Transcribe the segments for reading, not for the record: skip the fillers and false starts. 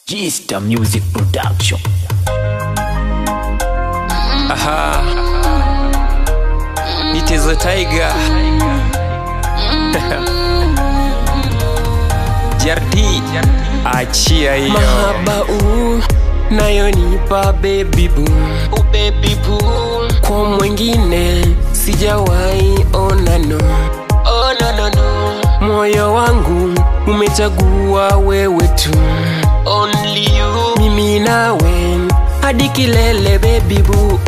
Gista Music Production. Aha, it is a tiger. Jardi, achia hiyo mahaba nayo nipa baby boo, baby boo. Kwa mwingine sijawahi ona no, oh no no no. Moyo wangu umechagua wewe tu, only you. Mimi nawe hadi kilele baby boo,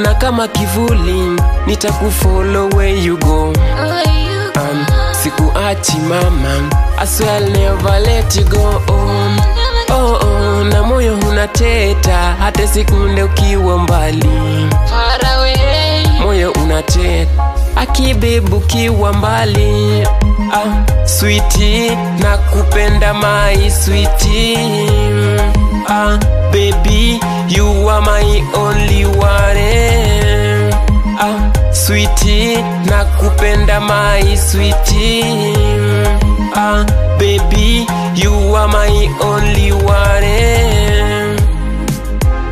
na kama kivuli nitakufollow where you go. Sikuachi mama, I swear I'll never let you go. Na moyo unateta hata sekunde ukiwa mbali, far away. Moyo unateta akibebu ukiwa mbali. Sweetie, nakupenda my sweetie. Baby, you are my only one. Sweetie, nakupenda my sweetie. Baby, you are my only one.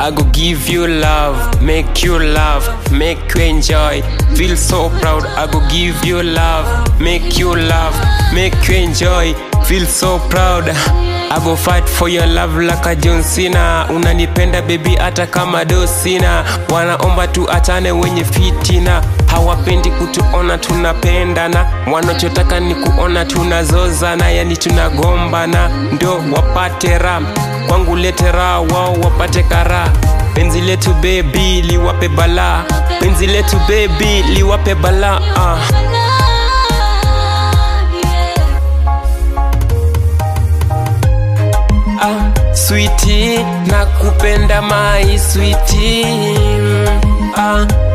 I go give you love, make you laugh, make you enjoy, feel so proud. I go give you love, make you laugh, make you enjoy, feel so proud. I go fight for your love like a John Cena. Unanipenda baby hata kama dosina. Wanaomba tuachane wenye fitina, hawapendi kutuona tunapendana. Wanachotaka ni kuona tunazozana, yani tunagombana. Ndo wapate raha, kwangu lete raha, wao wapate kara. Penzi letu baby liwape bala, penzi letu baby liwape bala. Sweetie, nakupenda my sweetie.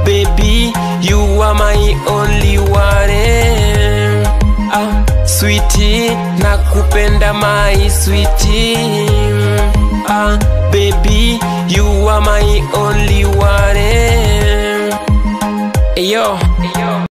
Baby, you are my only one. Sweetie, nakupenda my sweetie. Baby, you are my only one. Yo